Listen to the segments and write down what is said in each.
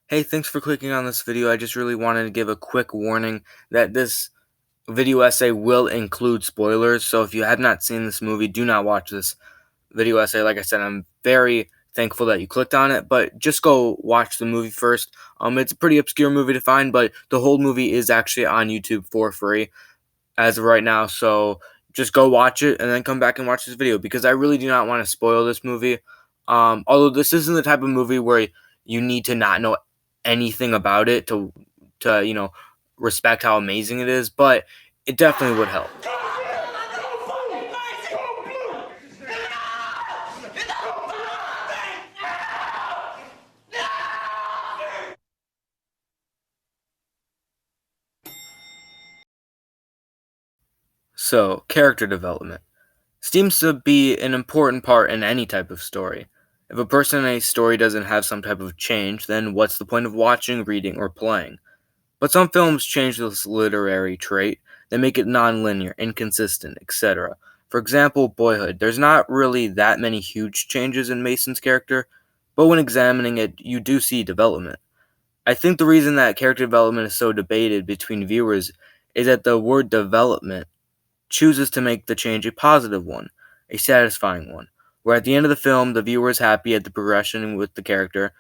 Hey, thanks for clicking on this video. I just really wanted to give a quick warning that this video essay will include spoilers. So if you have not seen this movie, do not watch this video essay. Like I said, I'm very thankful that you clicked on it, but just go watch the movie first. It's a pretty obscure movie to find, but the whole movie is actually on YouTube for free as of right now. So just go watch it and then come back and watch this video because I really do not want to spoil this movie. Although this isn't the type of movie where you need to not know anything about it to respect how amazing it is, but it definitely would help. So, character development seems to be an important part in any type of story. If a person in a story doesn't have some type of change, then what's the point of watching, reading, or playing? But some films change this literary trait. They make it non-linear, inconsistent, etc. For example, Boyhood. There's not really that many huge changes in Mason's character, but when examining it, you do see development. I think the reason that character development is so debated between viewers is that the word development chooses to make the change a positive one, a satisfying one, where at the end of the film, the viewer is happy at the progression with the character.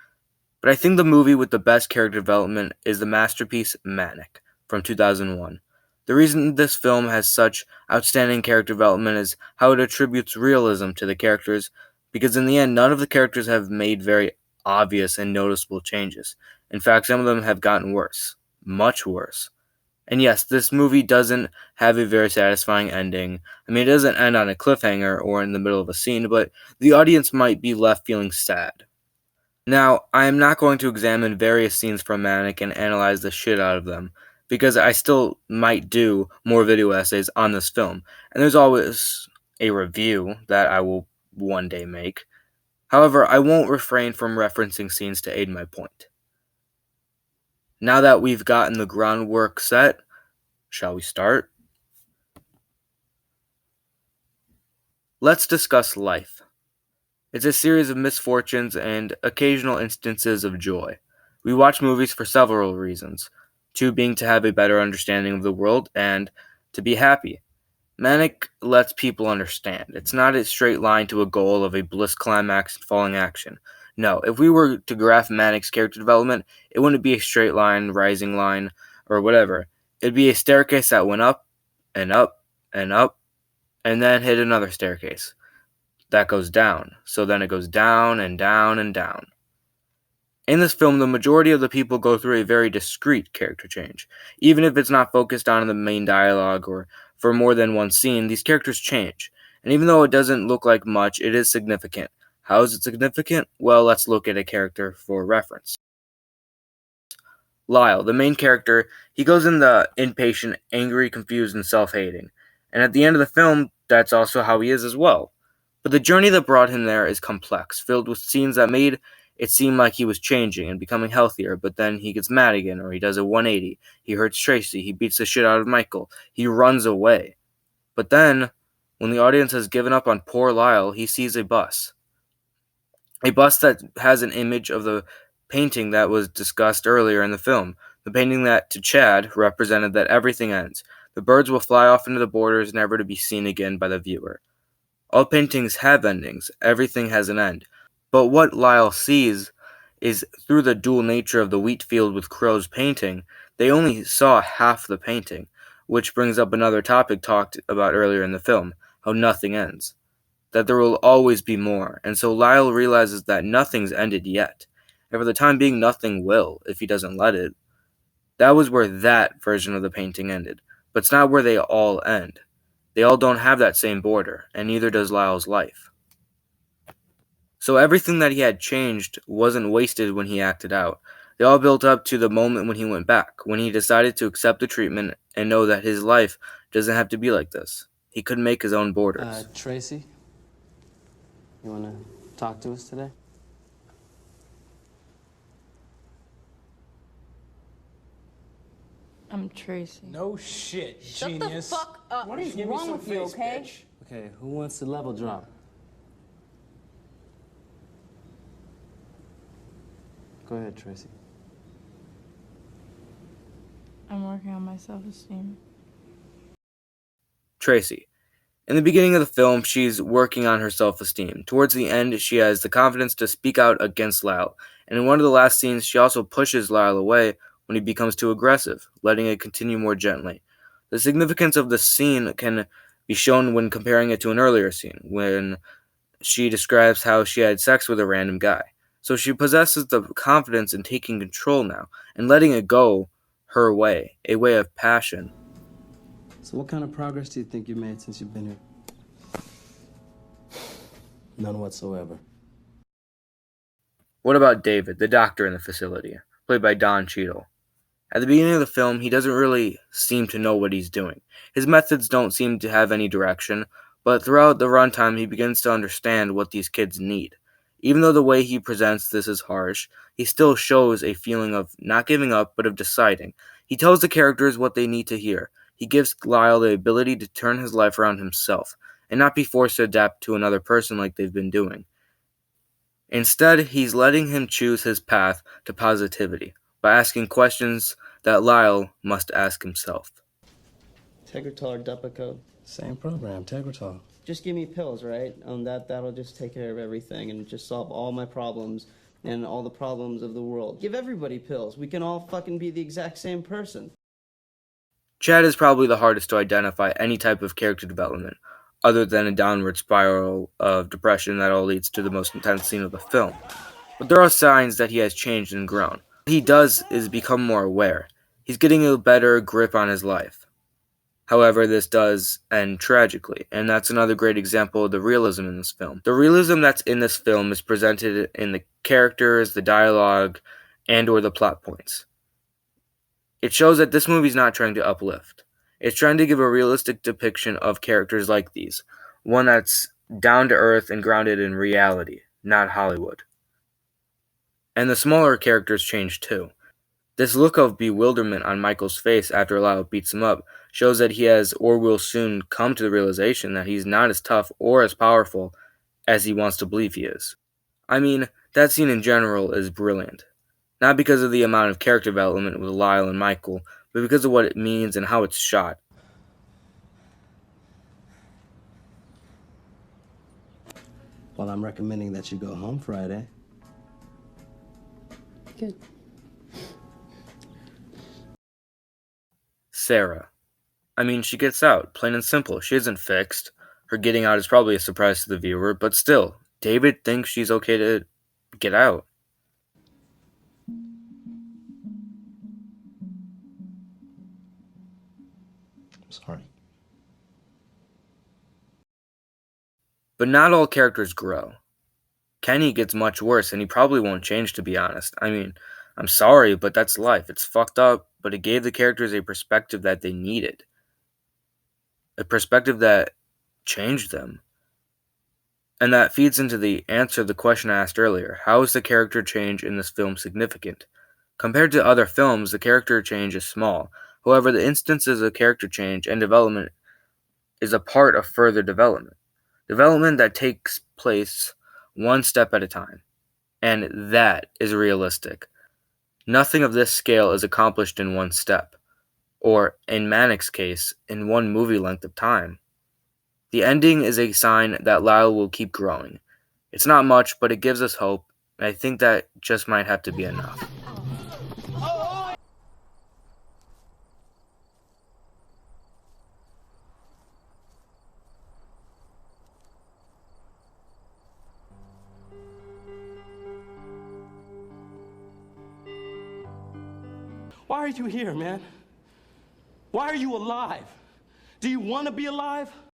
But I think the movie with the best character development is the masterpiece Manic from 2001. The reason this film has such outstanding character development is how it attributes realism to the characters, because in the end, none of the characters have made very obvious and noticeable changes. In fact, some of them have gotten worse, much worse. And yes, this movie doesn't have a very satisfying ending. I mean, it doesn't end on a cliffhanger or in the middle of a scene, but the audience might be left feeling sad. Now, I am not going to examine various scenes from Manic and analyze the shit out of them, because I still might do more video essays on this film, and there's always a review that I will one day make. However, I won't refrain from referencing scenes to aid my point. Now that we've gotten the groundwork set, shall we start? Let's discuss life. It's a series of misfortunes and occasional instances of joy. We watch movies for several reasons, two being to have a better understanding of the world and to be happy. Manic lets people understand. It's not a straight line to a goal of a bliss climax and falling action. No, if we were to graph Manic's character development, it wouldn't be a straight line, rising line, or whatever. It'd be a staircase that went up and up and up and then hit another staircase that goes down. So then it goes down and down and down. In this film, the majority of the people go through a very discrete character change. Even if it's not focused on the main dialogue or for more than one scene, these characters change. And even though it doesn't look like much, it is significant. How is it significant? Well, let's look at a character for reference. Lyle, the main character, he goes in the impatient, angry, confused, and self-hating. And at the end of the film, that's also how he is as well. But the journey that brought him there is complex, filled with scenes that made it seem like he was changing and becoming healthier, but then he gets mad again, or he does a 180. He hurts Tracy, he beats the shit out of Michael, he runs away. But then, when the audience has given up on poor Lyle, he sees a bus. A bus that has an image of the painting that was discussed earlier in the film. The painting that, to Chad, represented that everything ends. The birds will fly off into the borders, never to be seen again by the viewer. All paintings have endings. Everything has an end. But what Lyle sees is through the dual nature of the wheat field with Crow's painting, they only saw half the painting, which brings up another topic talked about earlier in the film, how nothing ends. That there will always be more, and so Lyle realizes that nothing's ended yet, and for the time being nothing will, if he doesn't let it. That was where that version of the painting ended, but it's not where they all end. They all don't have that same border, and neither does Lyle's life. So everything that he had changed wasn't wasted when he acted out. They all built up to the moment when he went back, when he decided to accept the treatment and know that his life doesn't have to be like this. He could make his own borders. Tracy, you want to talk to us today? I'm Tracy. No shit, Shut genius. the fuck up. Why don't you What's give me wrong some with you, face, okay? bitch? Okay, who wants the level drop? Go ahead, Tracy. I'm working on my self-esteem. Tracy. In the beginning of the film, she's working on her self-esteem. Towards the end, she has the confidence to speak out against Lyle. And in one of the last scenes, she also pushes Lyle away when he becomes too aggressive, letting it continue more gently. The significance of the scene can be shown when comparing it to an earlier scene, when she describes how she had sex with a random guy. So she possesses the confidence in taking control now and letting it go her way, a way of passion. So what kind of progress do you think you made since you've been here? None whatsoever. What about David, the doctor in the facility, played by Don Cheadle? At the beginning of the film, he doesn't really seem to know what he's doing. His methods don't seem to have any direction, but throughout the runtime, he begins to understand what these kids need. Even though the way he presents this is harsh, he still shows a feeling of not giving up, but of deciding. He tells the characters what they need to hear. He gives Lyle the ability to turn his life around himself, and not be forced to adapt to another person like they've been doing. Instead, he's letting him choose his path to positivity by asking questions that Lyle must ask himself. Tegretol or Depakote. Same program, Tegretol. Just give me pills, right? That'll just take care of everything and just solve all my problems and all the problems of the world. Give everybody pills. We can all fucking be the exact same person. Chad is probably the hardest to identify any type of character development, other than a downward spiral of depression that all leads to the most intense scene of the film. But there are signs that he has changed and grown. What he does is become more aware. He's getting a better grip on his life. However, this does end tragically, and that's another great example of the realism in this film. The realism that's in this film is presented in the characters, the dialogue, and or the plot points. It shows that this movie's not trying to uplift. It's trying to give a realistic depiction of characters like these, one that's down to earth and grounded in reality, not Hollywood. And the smaller characters change too. This look of bewilderment on Michael's face after Lyle beats him up shows that he has or will soon come to the realization that he's not as tough or as powerful as he wants to believe he is. I mean, that scene in general is brilliant. Not because of the amount of character development with Lyle and Michael, but because of what it means and how it's shot. Well, I'm recommending that you go home Friday. Good. Sarah. I mean, she gets out, plain and simple. She isn't fixed. Her getting out is probably a surprise to the viewer, but still, David thinks she's okay to get out. I'm sorry. But not all characters grow. Kenny gets much worse, and he probably won't change, to be honest. I mean, I'm sorry, but that's life. It's fucked up, but it gave the characters a perspective that they needed. A perspective that changed them. And that feeds into the answer to the question I asked earlier. How is the character change in this film significant? Compared to other films, the character change is small. However, the instances of character change and development is a part of further development. Development that takes place one step at a time. And that is realistic. Nothing of this scale is accomplished in one step, or, in Manic's case, in one movie length of time. The ending is a sign that Lyle will keep growing. It's not much, but it gives us hope, and I think that just might have to be enough. Why are you here, man? Why are you alive? Do you want to be alive?